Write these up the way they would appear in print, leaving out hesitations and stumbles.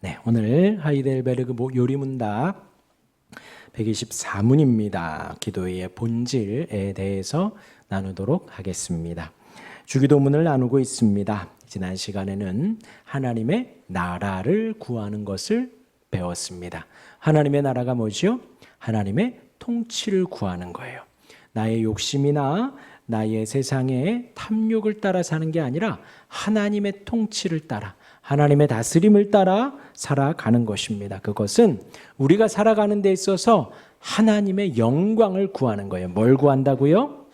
네, 오늘 하이델베르그 요리문답 124문입니다. 기도의 본질에 대해서 나누도록 하겠습니다. 주기도문을 나누고 있습니다. 지난 시간에는 하나님의 나라를 구하는 것을 배웠습니다. 하나님의 나라가 뭐죠? 하나님의 통치를 구하는 거예요. 나의 욕심이나 나의 세상의 탐욕을 따라 사는 게 아니라 하나님의 통치를 따라, 하나님의 다스림을 따라 살아가는 것입니다. 그것은 우리가 살아가는 데 있어서 하나님의 영광을 구하는 거예요. 뭘 구한다고요?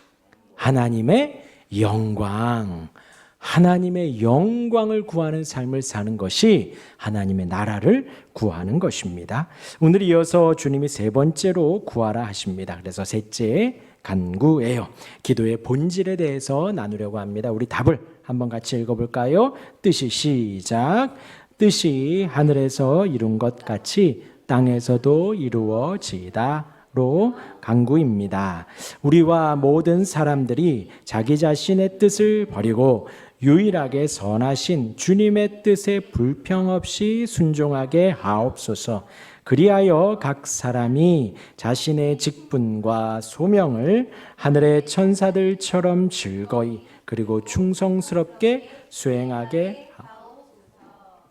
하나님의 영광. 하나님의 영광을 구하는 삶을 사는 것이 하나님의 나라를 구하는 것입니다. 오늘 이어서 주님이 세 번째로 구하라 하십니다. 그래서 셋째 간구예요. 기도의 본질에 대해서 나누려고 합니다. 우리 답을 한번 같이 읽어볼까요? 뜻이 시작. 뜻이 하늘에서 이룬 것 같이 땅에서도 이루어지다로 간구입니다. 우리와 모든 사람들이 자기 자신의 뜻을 버리고 유일하게 선하신 주님의 뜻에 불평 없이 순종하게 하옵소서. 그리하여 각 사람이 자신의 직분과 소명을 하늘의 천사들처럼 즐거이 그리고 충성스럽게 수행하게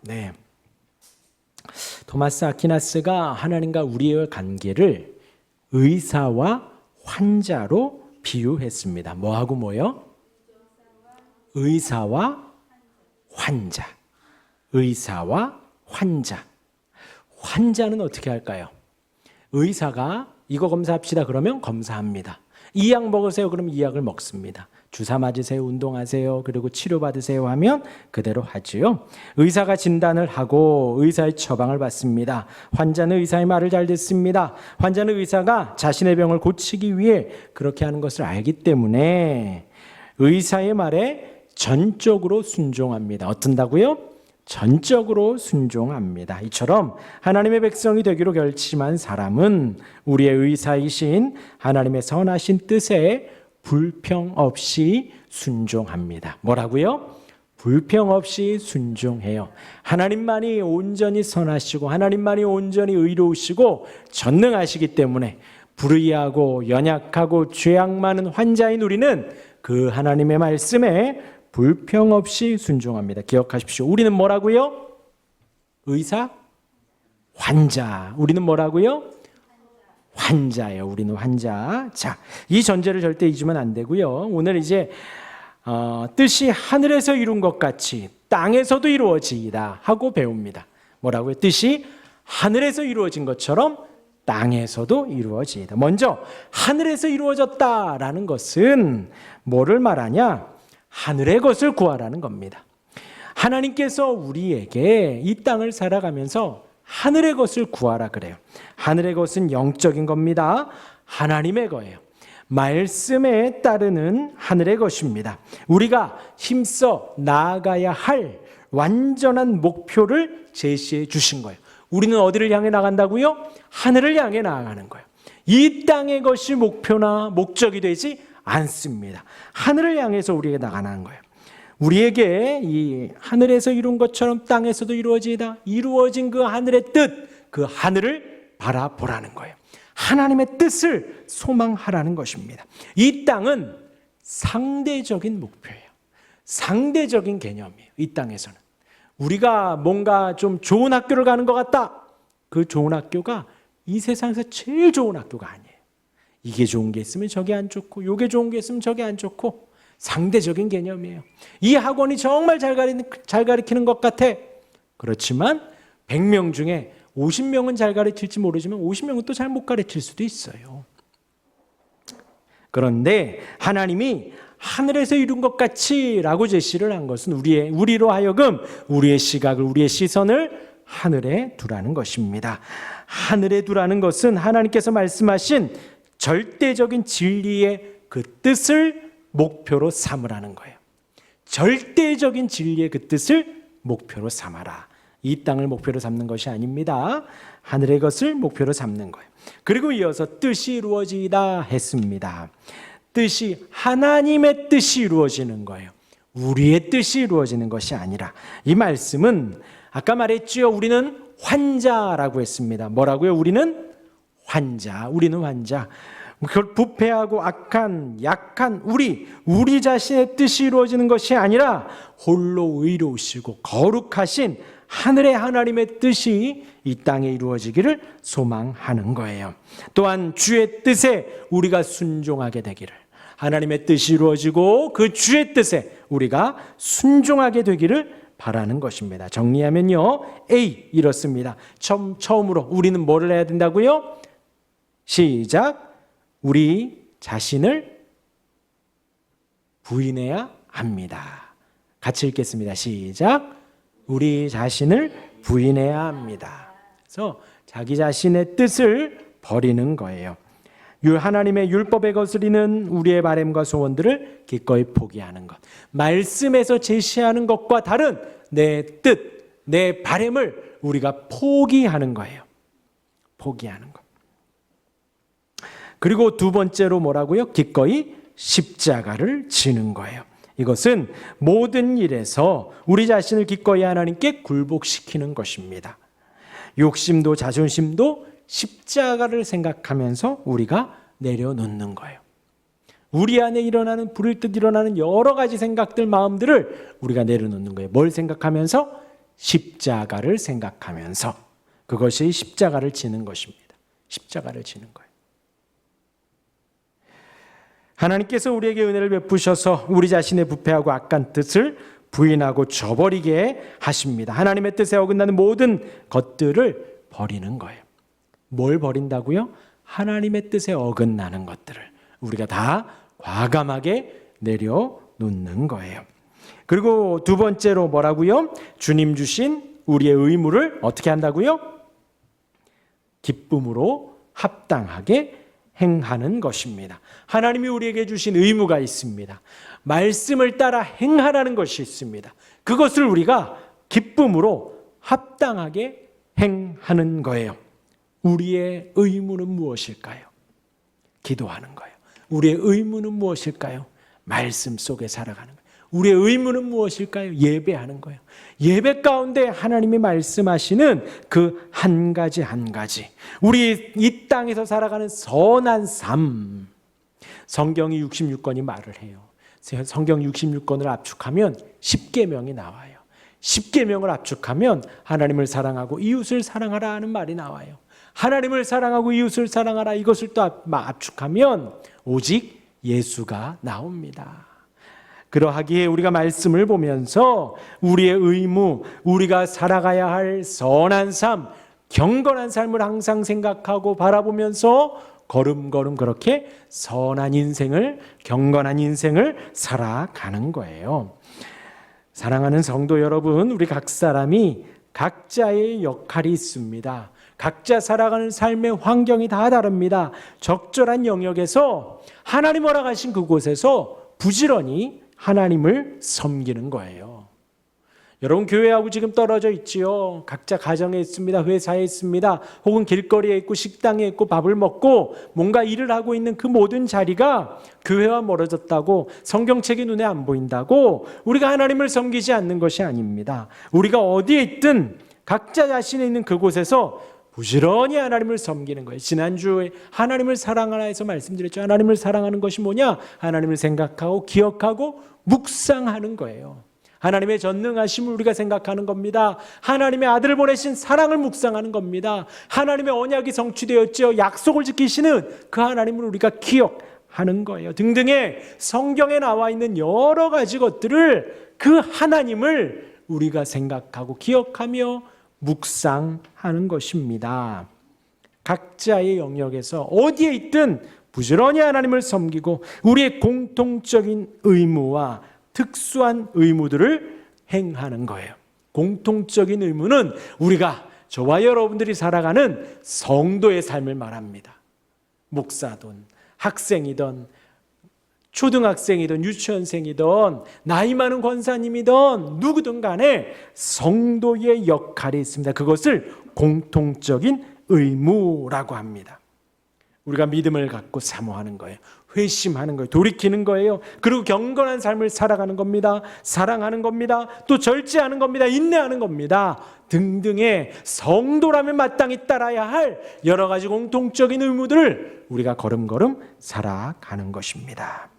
네. 토마스 아퀴나스가 하나님과 우리의 관계를 의사와 환자로 비유했습니다. 뭐하고 뭐요? 의사와 환자. 의사와 환자. 환자는 어떻게 할까요? 의사가 이거 검사합시다 그러면 검사합니다. 이 약 먹으세요 그러면 이 약을 먹습니다. 주사 맞으세요, 운동하세요, 그리고 치료받으세요 하면 그대로 하지요. 의사가 진단을 하고 의사의 처방을 받습니다. 환자는 의사의 말을 잘 듣습니다. 환자는 의사가 자신의 병을 고치기 위해 그렇게 하는 것을 알기 때문에 의사의 말에 전적으로 순종합니다. 어떤다고요? 전적으로 순종합니다. 이처럼 하나님의 백성이 되기로 결심한 사람은 우리의 의사이신 하나님의 선하신 뜻에 불평 없이 순종합니다. 뭐라고요? 불평 없이 순종해요. 하나님만이 온전히 선하시고 하나님만이 온전히 의로우시고 전능하시기 때문에 불의하고 연약하고 죄악 많은 환자인 우리는 그 하나님의 말씀에 불평 없이 순종합니다. 기억하십시오. 우리는 뭐라고요? 의사? 환자. 우리는 뭐라고요? 환자예요. 우리는 환자. 자, 이 전제를 절대 잊으면 안 되고요. 오늘 이제 뜻이 하늘에서 이룬 것 같이 땅에서도 이루어지이다 하고 배웁니다. 뭐라고요? 뜻이 하늘에서 이루어진 것처럼 땅에서도 이루어지이다. 먼저 하늘에서 이루어졌다라는 것은 뭐를 말하냐? 하늘의 것을 구하라는 겁니다. 하나님께서 우리에게 이 땅을 살아가면서 하늘의 것을 구하라 그래요. 하늘의 것은 영적인 겁니다. 하나님의 거예요. 말씀에 따르는 하늘의 것입니다. 우리가 힘써 나아가야 할 완전한 목표를 제시해 주신 거예요. 우리는 어디를 향해 나간다고요? 하늘을 향해 나아가는 거예요. 이 땅의 것이 목표나 목적이 되지 않습니다. 하늘을 향해서 우리에게 나가는 거예요. 우리에게 이 하늘에서 이룬 것처럼 땅에서도 이루어지다. 이루어진 그 하늘의 뜻, 그 하늘을 바라보라는 거예요. 하나님의 뜻을 소망하라는 것입니다. 이 땅은 상대적인 목표예요. 상대적인 개념이에요. 이 땅에서는. 우리가 뭔가 좀 좋은 학교를 가는 것 같다. 그 좋은 학교가 이 세상에서 제일 좋은 학교가 아니에요. 이게 좋은 게 있으면 저게 안 좋고 요게 좋은 게 있으면 저게 안 좋고 상대적인 개념이에요. 이 학원이 정말 잘 가르치는 것 같아. 그렇지만 100명 중에 50명은 잘 가르칠지 모르지만 50명은 또 잘 못 가르칠 수도 있어요. 그런데 하나님이 하늘에서 이룬 것 같이 라고 제시를 한 것은 우리로 하여금 우리의 시각을, 우리의 시선을 하늘에 두라는 것입니다. 하늘에 두라는 것은 하나님께서 말씀하신 절대적인 진리의 그 뜻을 목표로 삼으라는 거예요. 절대적인 진리의 그 뜻을 목표로 삼아라. 이 땅을 목표로 삼는 것이 아닙니다. 하늘의 것을 목표로 삼는 거예요. 그리고 이어서 뜻이 이루어지다 했습니다. 뜻이 하나님의 뜻이 이루어지는 거예요. 우리의 뜻이 이루어지는 것이 아니라, 이 말씀은 아까 말했지요. 우리는 환자라고 했습니다. 뭐라고요? 우리는 환자. 그걸 부패하고 악한, 약한 우리 자신의 뜻이 이루어지는 것이 아니라 홀로 의로우시고 거룩하신 하늘의 하나님의 뜻이 이 땅에 이루어지기를 소망하는 거예요. 또한 주의 뜻에 우리가 순종하게 되기를, 하나님의 뜻이 이루어지고 그 주의 뜻에 우리가 순종하게 되기를 바라는 것입니다. 정리하면요, A 이렇습니다. 처음으로 우리는 뭐를 해야 된다고요? 시작. 우리 자신을 부인해야 합니다. 같이 읽겠습니다. 시작. 우리 자신을 부인해야 합니다. 그래서 자기 자신의 뜻을 버리는 거예요. 하나님의 율법에 거스리는 우리의 바램과 소원들을 기꺼이 포기하는 것. 말씀에서 제시하는 것과 다른 내 뜻, 내 바램을 우리가 포기하는 거예요. 포기하는 것. 그리고 두 번째로 뭐라고요? 기꺼이 십자가를 지는 거예요. 이것은 모든 일에서 우리 자신을 기꺼이 하나님께 굴복시키는 것입니다. 욕심도 자존심도 십자가를 생각하면서 우리가 내려놓는 거예요. 우리 안에 일어나는, 불일듯 일어나는 여러 가지 생각들, 마음들을 우리가 내려놓는 거예요. 뭘 생각하면서? 십자가를 생각하면서. 그것이 십자가를 지는 것입니다. 십자가를 지는 거예요. 하나님께서 우리에게 은혜를 베푸셔서 우리 자신의 부패하고 악한 뜻을 부인하고 저버리게 하십니다. 하나님의 뜻에 어긋나는 모든 것들을 버리는 거예요. 뭘 버린다고요? 하나님의 뜻에 어긋나는 것들을 우리가 다 과감하게 내려놓는 거예요. 그리고 두 번째로 뭐라고요? 주님 주신 우리의 의무를 어떻게 한다고요? 기쁨으로 합당하게 행하는 것입니다. 하나님이 우리에게 주신 의무가 있습니다. 말씀을 따라 행하라는 것이 있습니다. 그것을 우리가 기쁨으로 합당하게 행하는 거예요. 우리의 의무는 무엇일까요? 기도하는 거예요. 우리의 의무는 무엇일까요? 말씀 속에 살아가는 거예요. 우리의 의무는 무엇일까요? 예배하는 거예요. 예배 가운데 하나님이 말씀하시는 그 한 가지 한 가지, 우리 이 땅에서 살아가는 선한 삶, 성경이 66권이 말을 해요. 성경 66권을 압축하면 10계명이 나와요. 10계명을 압축하면 하나님을 사랑하고 이웃을 사랑하라 하는 말이 나와요. 하나님을 사랑하고 이웃을 사랑하라, 이것을 또 압축하면 오직 예수가 나옵니다. 그러하기에 우리가 말씀을 보면서 우리의 의무, 우리가 살아가야 할 선한 삶, 경건한 삶을 항상 생각하고 바라보면서 걸음걸음 그렇게 선한 인생을, 경건한 인생을 살아가는 거예요. 사랑하는 성도 여러분, 우리 각 사람이 각자의 역할이 있습니다. 각자 살아가는 삶의 환경이 다 다릅니다. 적절한 영역에서 하나님 허락하신 그곳에서 부지런히 하나님을 섬기는 거예요. 여러분, 교회하고 지금 떨어져 있지요. 각자 가정에 있습니다. 회사에 있습니다. 혹은 길거리에 있고 식당에 있고 밥을 먹고 뭔가 일을 하고 있는 그 모든 자리가 교회와 멀어졌다고, 성경책이 눈에 안 보인다고 우리가 하나님을 섬기지 않는 것이 아닙니다. 우리가 어디에 있든 각자 자신이 있는 그곳에서 부지런히 하나님을 섬기는 거예요. 지난주에 하나님을 사랑하라 해서 말씀드렸죠. 하나님을 사랑하는 것이 뭐냐? 하나님을 생각하고 기억하고 묵상하는 거예요. 하나님의 전능하심을 우리가 생각하는 겁니다. 하나님의 아들을 보내신 사랑을 묵상하는 겁니다. 하나님의 언약이 성취되었죠. 약속을 지키시는 그 하나님을 우리가 기억하는 거예요. 등등의 성경에 나와 있는 여러 가지 것들을, 그 하나님을 우리가 생각하고 기억하며 묵상하는 것입니다. 각자의 영역에서 어디에 있든 부지런히 하나님을 섬기고 우리의 공통적인 의무와 특수한 의무들을 행하는 거예요. 공통적인 의무는 우리가, 저와 여러분들이 살아가는 성도의 삶을 말합니다. 목사든 학생이든 초등학생이든 유치원생이든 나이 많은 권사님이든 누구든 간에 성도의 역할이 있습니다. 그것을 공통적인 의무라고 합니다. 우리가 믿음을 갖고 사모하는 거예요. 회심하는 거예요. 돌이키는 거예요. 그리고 경건한 삶을 살아가는 겁니다. 사랑하는 겁니다. 또 절제하는 겁니다. 인내하는 겁니다. 등등의 성도라면 마땅히 따라야 할 여러 가지 공통적인 의무들을 우리가 걸음걸음 살아가는 것입니다.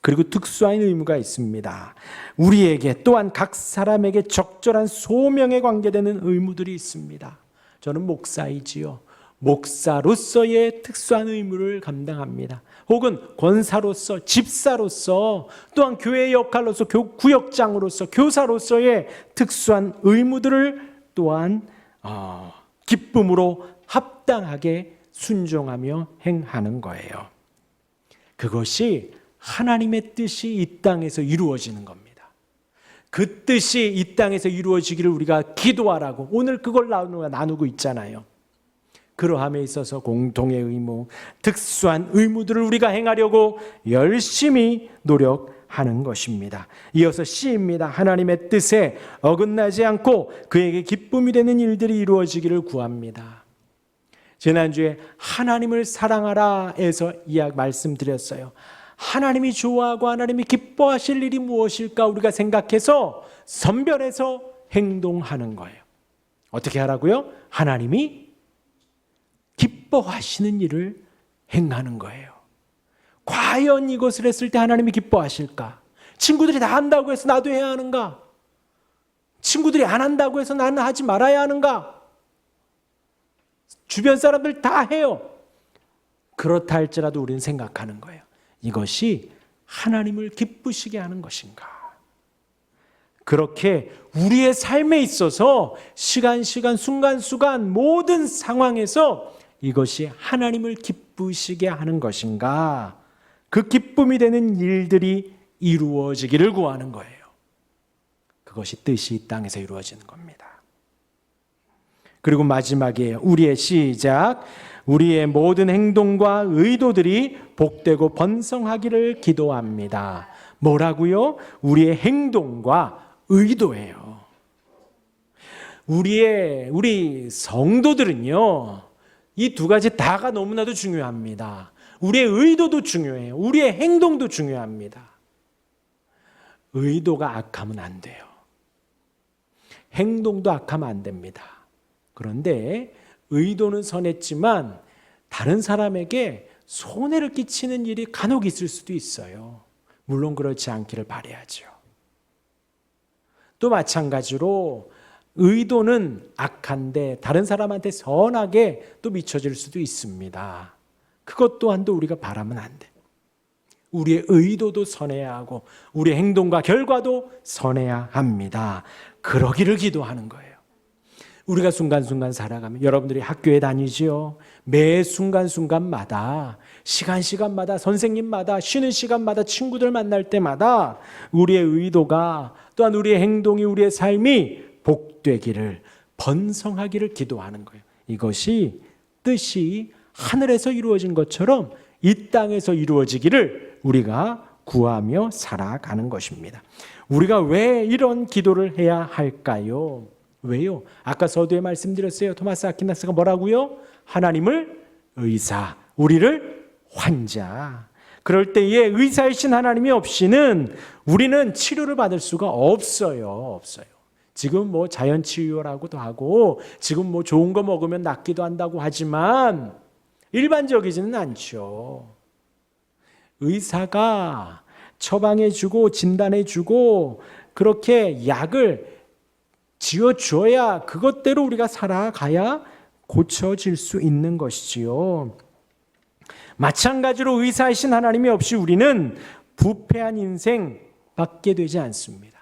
그리고 특수한 의무가 있습니다. 우리에게 또한 각 사람에게 적절한 소명에 관계되는 의무들이 있습니다. 저는 목사이지요. 목사로서의 특수한 의무를 감당합니다. 혹은 권사로서, 집사로서, 또한 교회의 역할로서, 구역장으로서, 교사로서의 특수한 의무들을 또한 기쁨으로 합당하게 순종하며 행하는 거예요. 그것이 하나님의 뜻이 이 땅에서 이루어지는 겁니다. 그 뜻이 이 땅에서 이루어지기를 우리가 기도하라고 오늘 그걸 나누고 있잖아요. 그러함에 있어서 공동의 의무, 특수한 의무들을 우리가 행하려고 열심히 노력하는 것입니다. 이어서 C입니다. 하나님의 뜻에 어긋나지 않고 그에게 기쁨이 되는 일들이 이루어지기를 구합니다. 지난주에 하나님을 사랑하라에서 말씀드렸어요. 하나님이 좋아하고 하나님이 기뻐하실 일이 무엇일까 우리가 생각해서 선별해서 행동하는 거예요. 어떻게 하라고요? 하나님이 기뻐하시는 일을 행하는 거예요. 과연 이것을 했을 때 하나님이 기뻐하실까? 친구들이 다 한다고 해서 나도 해야 하는가? 친구들이 안 한다고 해서 나는 하지 말아야 하는가? 주변 사람들 다 해요. 그렇다 할지라도 우리는 생각하는 거예요. 이것이 하나님을 기쁘시게 하는 것인가? 그렇게 우리의 삶에 있어서 시간, 순간 모든 상황에서 이것이 하나님을 기쁘시게 하는 것인가? 그 기쁨이 되는 일들이 이루어지기를 구하는 거예요. 그것이 뜻이 이 땅에서 이루어지는 겁니다. 그리고 마지막이에요. 우리의 시작. 우리의 모든 행동과 의도들이 복되고 번성하기를 기도합니다. 뭐라고요? 우리의 행동과 의도예요. 우리 성도들은요, 이 두 가지 다가 너무나도 중요합니다. 우리의 의도도 중요해요. 우리의 행동도 중요합니다. 의도가 악하면 안 돼요. 행동도 악하면 안 됩니다. 그런데 의도는 선했지만 다른 사람에게 손해를 끼치는 일이 간혹 있을 수도 있어요. 물론 그렇지 않기를 바라야죠. 또 마찬가지로 의도는 악한데 다른 사람한테 선하게 또 미쳐질 수도 있습니다. 그것 또한도 우리가 바라면 안 돼. 우리의 의도도 선해야 하고 우리의 행동과 결과도 선해야 합니다. 그러기를 기도하는 거예요. 우리가 순간순간 살아가면 여러분들이 학교에 다니지요. 매 순간순간마다 시간마다 선생님마다 쉬는 시간마다 친구들 만날 때마다 우리의 의도가 또한 우리의 행동이 우리의 삶이 복되기를 번성하기를 기도하는 거예요. 이것이 뜻이 하늘에서 이루어진 것처럼 이 땅에서 이루어지기를 우리가 구하며 살아가는 것입니다. 우리가 왜 이런 기도를 해야 할까요? 왜요? 아까 서두에 말씀드렸어요. 토마스 아퀴나스가 뭐라고요? 하나님을 의사, 우리를 환자. 그럴 때에 의사이신 하나님이 없이는 우리는 치료를 받을 수가 없어요. 지금 자연치유라고도 하고 지금 좋은 거 먹으면 낫기도 한다고 하지만 일반적이지는 않죠. 의사가 처방해주고 진단해주고 그렇게 약을 지어줘야 그것대로 우리가 살아가야 고쳐질 수 있는 것이지요. 마찬가지로 의사이신 하나님이 없이 우리는 부패한 인생 받게 되지 않습니다.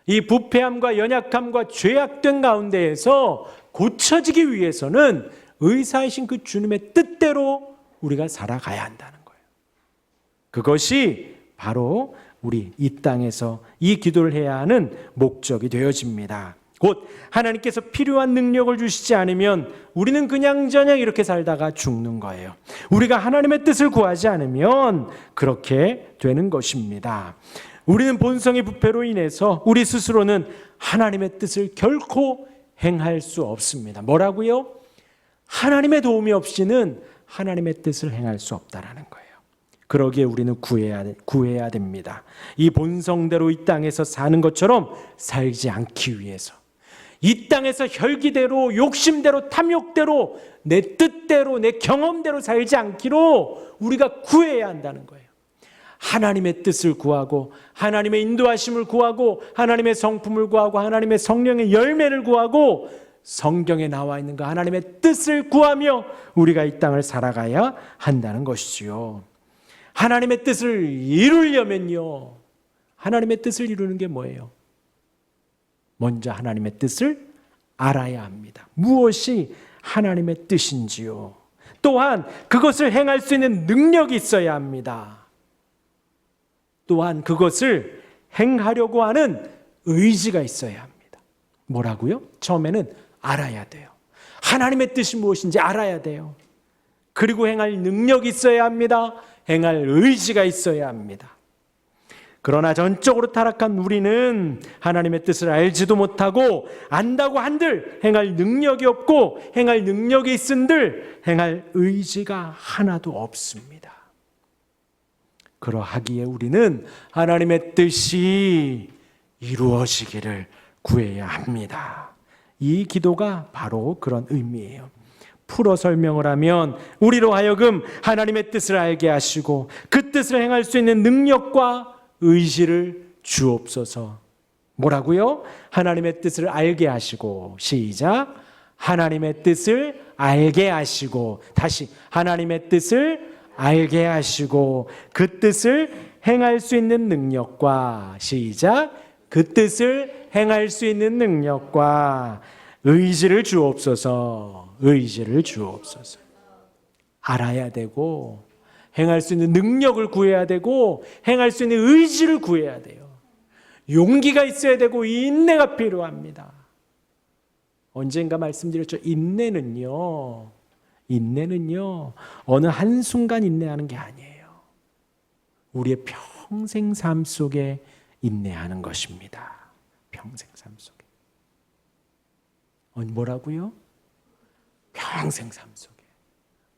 이 부패함과 연약함과 죄악된 가운데에서 고쳐지기 위해서는 의사이신 그 주님의 뜻대로 우리가 살아가야 한다는 거예요. 그것이 바로 우리 이 땅에서 이 기도를 해야 하는 목적이 되어집니다. 곧 하나님께서 필요한 능력을 주시지 않으면 우리는 그냥저냥 이렇게 살다가 죽는 거예요. 우리가 하나님의 뜻을 구하지 않으면 그렇게 되는 것입니다. 우리는 본성의 부패로 인해서 우리 스스로는 하나님의 뜻을 결코 행할 수 없습니다. 뭐라고요? 하나님의 도움이 없이는 하나님의 뜻을 행할 수 없다라는 거예요. 그러기에 우리는 구해야 됩니다. 이 본성대로 이 땅에서 사는 것처럼 살지 않기 위해서, 이 땅에서 혈기대로, 욕심대로, 탐욕대로, 내 뜻대로, 내 경험대로 살지 않기로 우리가 구해야 한다는 거예요. 하나님의 뜻을 구하고, 하나님의 인도하심을 구하고, 하나님의 성품을 구하고, 하나님의 성령의 열매를 구하고, 성경에 나와 있는 그 하나님의 뜻을 구하며 우리가 이 땅을 살아가야 한다는 것이지요. 하나님의 뜻을 이루려면요, 하나님의 뜻을 이루는 게 뭐예요? 먼저 하나님의 뜻을 알아야 합니다. 무엇이 하나님의 뜻인지요. 또한 그것을 행할 수 있는 능력이 있어야 합니다. 또한 그것을 행하려고 하는 의지가 있어야 합니다. 뭐라고요? 처음에는 알아야 돼요. 하나님의 뜻이 무엇인지 알아야 돼요. 그리고 행할 능력이 있어야 합니다. 행할 의지가 있어야 합니다. 그러나 전적으로 타락한 우리는 하나님의 뜻을 알지도 못하고, 안다고 한들 행할 능력이 없고, 행할 능력이 있은들 행할 의지가 하나도 없습니다. 그러하기에 우리는 하나님의 뜻이 이루어지기를 구해야 합니다. 이 기도가 바로 그런 의미예요. 풀어 설명을 하면 우리로 하여금 하나님의 뜻을 알게 하시고 그 뜻을 행할 수 있는 능력과 의지를 주옵소서. 뭐라고요? 하나님의 뜻을 알게 하시고, 시작. 하나님의 뜻을 알게 하시고, 다시 하나님의 뜻을 알게 하시고 그 뜻을 행할 수 있는 능력과, 시작. 그 뜻을 행할 수 있는 능력과 의지를 주옵소서. 의지를 주옵소서. 알아야 되고, 행할 수 있는 능력을 구해야 되고, 행할 수 있는 의지를 구해야 돼요. 용기가 있어야 되고 인내가 필요합니다. 언젠가 말씀드렸죠. 인내는요 어느 한순간 인내하는 게 아니에요. 우리의 평생 삶 속에 인내하는 것입니다. 평생 삶 속에. 뭐라고요? 평생 삶 속에.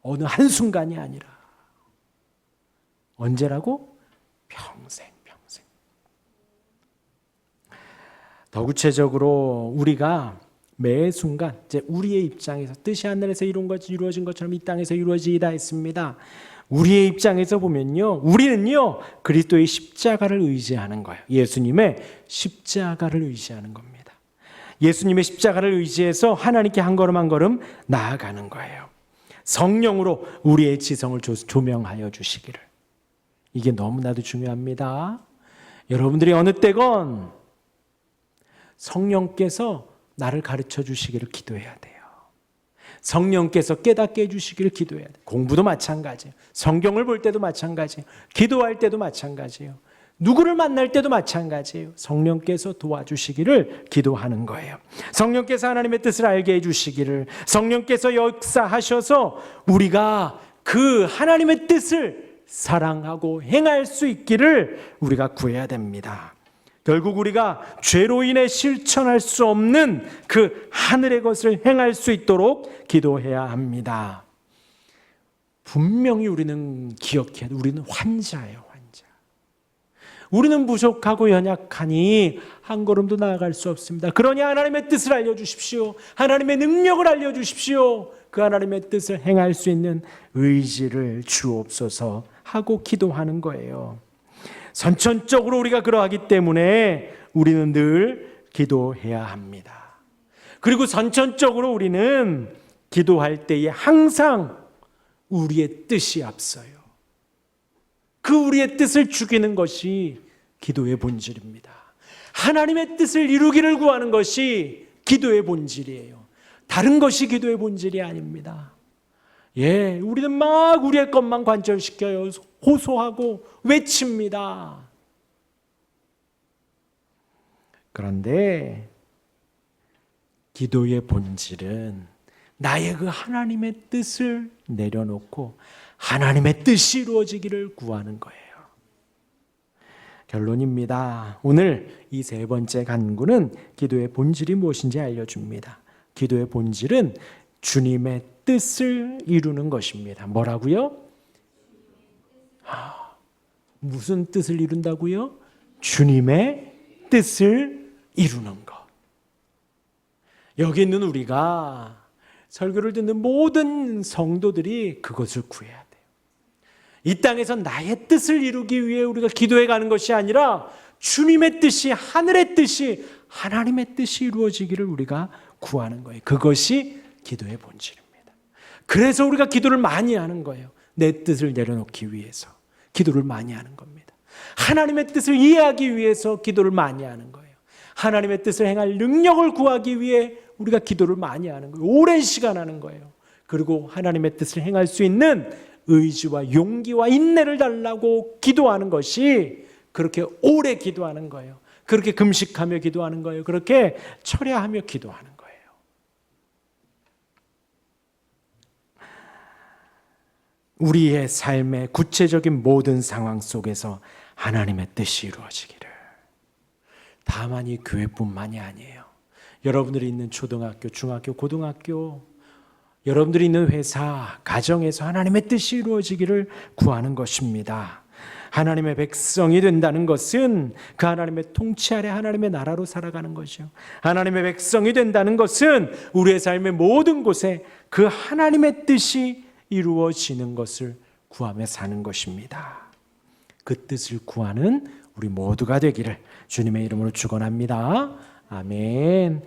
어느 한순간이 아니라. 언제라고? 평생. 더 구체적으로 우리가 매 순간 이제 우리의 입장에서 뜻이 하늘에서 이루어진 것처럼 이 땅에서 이루어지이다 했습니다. 우리의 입장에서 보면요, 우리는요 그리스도의 십자가를 의지하는 거예요. 예수님의 십자가를 의지하는 겁니다. 예수님의 십자가를 의지해서 하나님께 한 걸음 한 걸음 나아가는 거예요. 성령으로 우리의 지성을 조명하여 주시기를. 이게 너무나도 중요합니다. 여러분들이 어느 때건 성령께서 나를 가르쳐 주시기를 기도해야 돼요. 성령께서 깨닫게 해주시기를 기도해야 돼요. 공부도 마찬가지예요. 성경을 볼 때도 마찬가지예요. 기도할 때도 마찬가지예요. 누구를 만날 때도 마찬가지예요. 성령께서 도와주시기를 기도하는 거예요. 성령께서 하나님의 뜻을 알게 해주시기를, 성령께서 역사하셔서 우리가 그 하나님의 뜻을 사랑하고 행할 수 있기를 우리가 구해야 됩니다. 결국 우리가 죄로 인해 실천할 수 없는 그 하늘의 것을 행할 수 있도록 기도해야 합니다. 분명히 우리는 기억해야 돼. 우리는 환자예요, 환자. 우리는 부족하고 연약하니 한 걸음도 나아갈 수 없습니다. 그러니 하나님의 뜻을 알려주십시오. 하나님의 능력을 알려주십시오. 그 하나님의 뜻을 행할 수 있는 의지를 주옵소서 하고 기도하는 거예요. 선천적으로 우리가 그러하기 때문에 우리는 늘 기도해야 합니다. 그리고 선천적으로 우리는 기도할 때에 항상 우리의 뜻이 앞서요. 그 우리의 뜻을 죽이는 것이 기도의 본질입니다. 하나님의 뜻을 이루기를 구하는 것이 기도의 본질이에요. 다른 것이 기도의 본질이 아닙니다. 우리는 막 우리의 것만 관철시켜요. 호소하고 외칩니다. 그런데 기도의 본질은 나의 그 하나님의 뜻을 내려놓고 하나님의 뜻이 이루어지기를 구하는 거예요. 결론입니다. 오늘 이 세 번째 간구는 기도의 본질이 무엇인지 알려줍니다. 기도의 본질은 주님의 뜻을 이루는 것입니다. 뭐라고요? 무슨 뜻을 이룬다고요? 주님의 뜻을 이루는 것. 여기 있는 우리가 설교를 듣는 모든 성도들이 그것을 구해야 돼요. 이 땅에서 나의 뜻을 이루기 위해 우리가 기도해 가는 것이 아니라 주님의 뜻이, 하늘의 뜻이, 하나님의 뜻이 이루어지기를 우리가 구하는 거예요. 그것이 기도의 본질입니다. 그래서 우리가 기도를 많이 하는 거예요. 내 뜻을 내려놓기 위해서 기도를 많이 하는 겁니다. 하나님의 뜻을 이해하기 위해서 기도를 많이 하는 거예요. 하나님의 뜻을 행할 능력을 구하기 위해 우리가 기도를 많이 하는 거예요. 오랜 시간 하는 거예요. 그리고 하나님의 뜻을 행할 수 있는 의지와 용기와 인내를 달라고 기도하는 것이 그렇게 오래 기도하는 거예요. 그렇게 금식하며 기도하는 거예요. 그렇게 철야하며 기도하는 거예요. 우리의 삶의 구체적인 모든 상황 속에서 하나님의 뜻이 이루어지기를. 다만 이 교회뿐만이 아니에요. 여러분들이 있는 초등학교, 중학교, 고등학교, 여러분들이 있는 회사, 가정에서 하나님의 뜻이 이루어지기를 구하는 것입니다. 하나님의 백성이 된다는 것은 그 하나님의 통치 아래 하나님의 나라로 살아가는 것이요. 하나님의 백성이 된다는 것은 우리의 삶의 모든 곳에 그 하나님의 뜻이 이루어지는 것을 구하며 사는 것입니다. 그 뜻을 구하는 우리 모두가 되기를 주님의 이름으로 축원합니다. 아멘.